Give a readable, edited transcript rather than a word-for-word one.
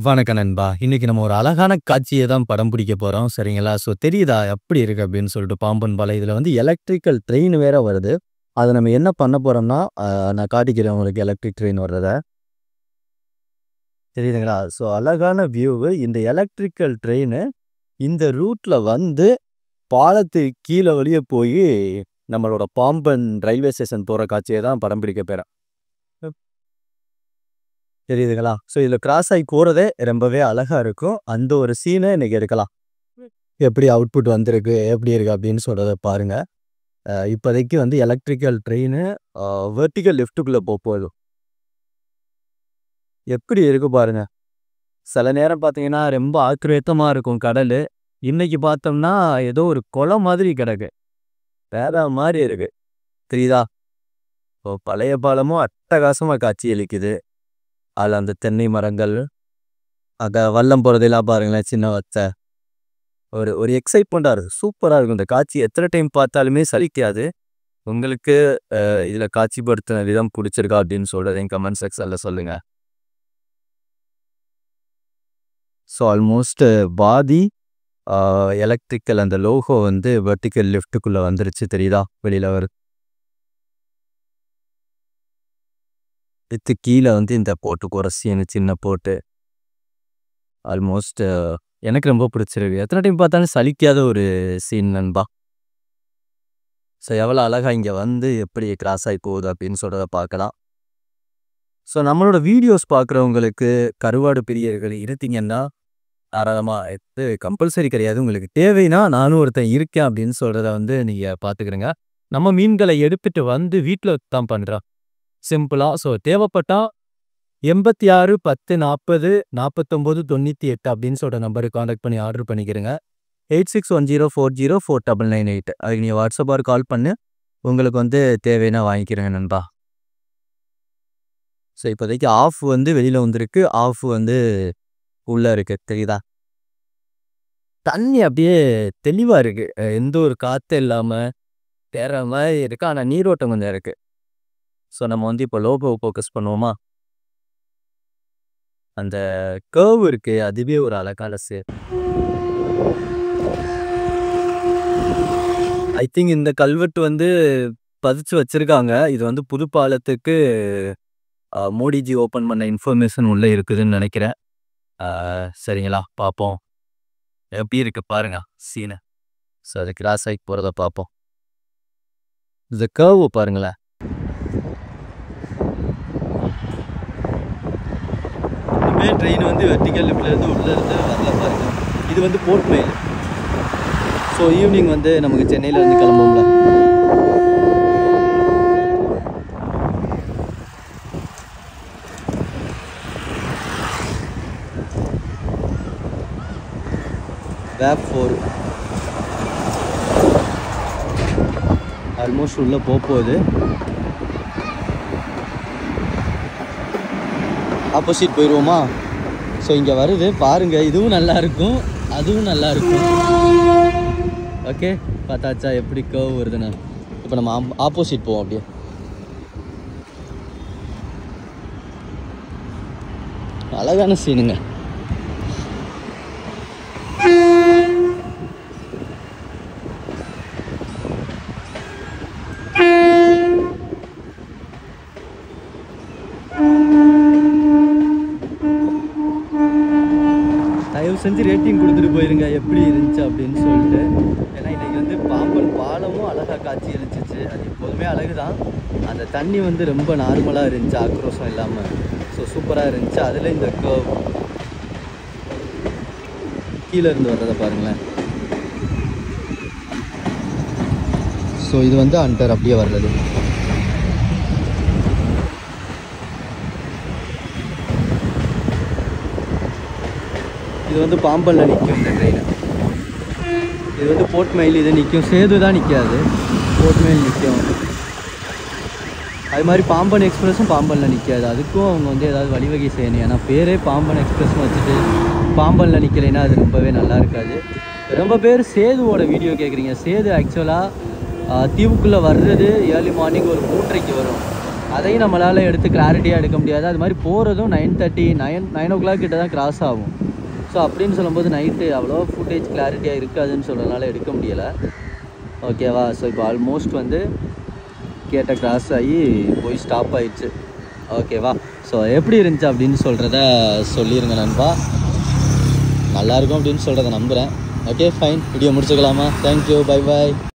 வணக்கம் நண்பா. இன்னைக்கு நம்ம ஒரு அழகான காட்சிய தான் படம் பிடிக்க போறோம். சரிங்களா? தெரியுதா எப்படி இருக்கு அப்படின்னு சொல்லிட்டு பாம்பன் பாலம். இதுல எலக்ட்ரிக்கல் ட்ரெயின் வேற வருது. அத நம்ம என்ன பண்ண போறோம்னா, நான் காட்டிக்கிறேன் உங்களுக்கு எலக்ட்ரிக் ட்ரெயின் வர்றத. தெரியுதுங்களா? அழகான வியூவு. இந்த எலக்ட்ரிக்கல் ட்ரெயினு இந்த ரூட்ல பாலத்துக்கு கீழ வழிய போயி, நம்மளோட பாம்பன் ரயில்வே ஸ்டேஷன் போற காட்சிய தான் படம் பிடிக்க போறேன். தெரியுதுங்களா? இதுல கிராஸ் ஆயி போறதே ரொம்பவே அழகா இருக்கும். அந்த ஒரு சீன இன்னைக்கு எடுக்கலாம். எப்படி அவுட்புட் வந்திருக்கு, எப்படி இருக்கு அப்படின்னு சொல்றத பாருங்க. இப்போதைக்கு எலக்ட்ரிக்கல் ட்ரெயினு வெர்டிகல் லிஃப்ட்டுக்குள்ள போகுது. எப்படி இருக்கு பாருங்க. சில நேரம் பார்த்தீங்கன்னா, ரொம்ப ஆக்ரோத்தமா இருக்கும் கடலு. இன்னைக்கு பார்த்தோம்னா, ஏதோ ஒரு குளம் மாதிரி கிடக்கு. வேற மாரி இருக்கு. தெரியுதா? பழைய பாலமும் அட்டகாசமா காட்சியளிக்குது. அதுல அந்த தென்னை மரங்கள், வல்லம் போறதெல்லாம் பாருங்களேன் சின்ன வத்த. ஒரு ஒரு எக்ஸைட்மெண்ட்டா இருக்கு. சூப்பரா இருக்கும். இந்த காட்சி எத்தனை டைம் பார்த்தாலுமே சலிக்காது. உங்களுக்கு இதுல காட்சிப்படுத்தின விதம் புடிச்சிருக்கா அப்படின்னு சொல்றதையும் கமெண்ட் செக்ஷன்ல சொல்லுங்க. ஆல்மோஸ்ட் பாதி எலக்ட்ரிக்கல் அந்த லோகோ வெர்டிகல் லிஃப்ட்டுக்குள்ள வந்துருச்சு. தெரியுதா? வெளியில வருது. இதுக்கு கீழ இந்த போட்டுக்கு ஒரு சின்ன போட்டு. ஆல்மோஸ்ட் எனக்கு ரொம்ப பிடிச்சிருக்கு. எத்தனை டைம் பார்த்தாலும் சலிக்காத ஒரு சீன் நண்பா. எவ்வளோ அழகா இங்க எப்படி கிராஸ் ஆகி போகுது அப்படின்னு சொல்றத பார்க்கலாம். நம்மளோட வீடியோஸ் பார்க்குறவங்களுக்கு கருவாடு பிரியர்கள் இருந்தீங்கன்னா, தாராளமா கம்பல்சரி கிடையாது. உங்களுக்கு தேவைன்னா நானும் ஒருத்தன் இருக்கேன் அப்படின்னு சொல்றத நீங்க பார்த்துக்கிறங்க. நம்ம மீன்களை எடுத்துட்டு வீட்ல தான் பண்றோம். சிம்பிளா. தேவைப்பட்டா 86 10 40 49 98 அப்படின்னு சொல்ற நம்பருக்கு கான்டாக்ட் பண்ணி ஆர்டர் பண்ணிக்கிறங்க. 8610404998 அதுக்கு நீங்க வாட்ஸ்அப் ஆர் கால் பண்ணு. உங்களுக்கு தேவைன்னா வாங்கிக்கிறேங்க நண்பா. இப்போதைக்கு ஆஃப் வெளியில வந்திருக்கு. ஆஃப் உள்ள இருக்கு. தெரியுதா? தண்ணி அப்படியே தெளிவா இருக்கு. எந்த ஒரு காத்து இல்லாம வேற மாதிரி இருக்கு. ஆனா நீரோட்டம் கொஞ்சம் இருக்கு. நம்ம இப்போ லோகோவை ஃபோக்கஸ் பண்ணுவோமா? அந்த கர்வ் இருக்கு. அதுவே ஒரு அழகான ஐ திங்க் இந்த கல்வெட்டு பதிச்சு வச்சிருக்காங்க. இது புது பாலத்துக்கு மோடிஜி ஓப்பன் பண்ண இன்ஃபர்மேஷன் உள்ள இருக்குதுன்னு நினைக்கிறேன். சரிங்களா? பார்ப்போம். எப்படி இருக்கு பாருங்க சீனு. அது கிராஸ் ஆகி போகிறத பார்ப்போம். இந்த கர்வ் பாருங்களேன். இன்னுமே ட்ரெயின் வெர்டிகல் லிஃப்ட்லேருந்து உள்ளே இருந்து வரல பாருங்க. இது போர்ட் மெயில். ஈவினிங் நமக்கு சென்னையிலேருந்து கிளம்பும்ல. வேப் 4 ஆல்மோஸ்ட் உள்ளே போகுது. ஆப்போசிட் போயிடுவோமா? இங்கே வருது பாருங்க. இதுவும் நல்லா இருக்கும், அதுவும் நல்லா இருக்கும். ஓகே, பார்த்தாச்சா எப்படி கர்வ் வருதுன்னு. இப்போ நம்ம ஆப்போசிட் போவோம். அப்படியே அழகான சீனுங்க. தயவு செஞ்சு ரேட்டிங் கொடுத்துட்டு போயிருங்க எப்படி இருந்துச்சு அப்படின்னு சொல்லிட்டு. ஏன்னா இன்னைக்கு பாம்பன் பாலமும் அழகாக காட்சி அளிச்சிச்சு. அது எப்போதுமே அழகு தான். அந்த தண்ணி ரொம்ப நார்மலாக இருந்துச்சு, ஆக்ரோஷம் இல்லாமல். சூப்பராக இருந்துச்சு. அதில் இந்த கர்வ் கீழே இருந்து வர்றதை பாருங்களேன். இது அண்டர் அப்படியே வர்றது. இது பாம்பனில் நிற்கும் இந்த ட்ரெயின். இது போர்ட் மெயில். இது நிற்கும். சேது தான் நிற்காது, போர்ட் மெயில் நிற்கும். அது மாதிரி பாம்பன் எக்ஸ்பிரஸும் பாம்பனில் நிற்காது. அதுக்கும் அவங்க ஏதாவது வழிவகை செய்யணும். ஏன்னா பேரே பாம்பன் எக்ஸ்பிரஸ்னு வச்சுட்டு பாம்பனில் நிற்கலைன்னா அது ரொம்பவே நல்லா இருக்காது. ரொம்ப பேர் சேதுவோட வீடியோ கேட்குறீங்க. சேது ஆக்சுவலாக தீவுக்குள்ளே வர்றது ஏர்லி மார்னிங் ஒரு 3:30 வரும். அதையும் நம்மளால் எடுத்து கிளாரிட்டியாக எடுக்க முடியாது. அது மாதிரி போகிறதும் 9:30 9 o'clock கிட்ட தான் கிராஸ் ஆகும். ஸோ அப்படின்னு சொல்லும்போது நைட்டு அவ்வளோ ஃபுட்டேஜ் கிளாரிட்டியாக இருக்காதுன்னு சொல்கிறதுனால எடுக்க முடியலை. ஓகேவா? ஸோ இப்போ ஆல்மோஸ்ட் வந்து கேட்ட கிராஸ் ஆகி போய் ஸ்டாப் ஆயிடுச்சு. ஓகேவா? ஸோ எப்படி இருந்துச்சு அப்படின்னு சொல்கிறத சொல்லிடுங்க நண்பா. நல்லாயிருக்கும் அப்படின்னு சொல்கிறத நம்புகிறேன். ஓகே ஃபைன், வீடியோ முடிச்சுக்கலாமா? தேங்க்யூ, பை பாய்.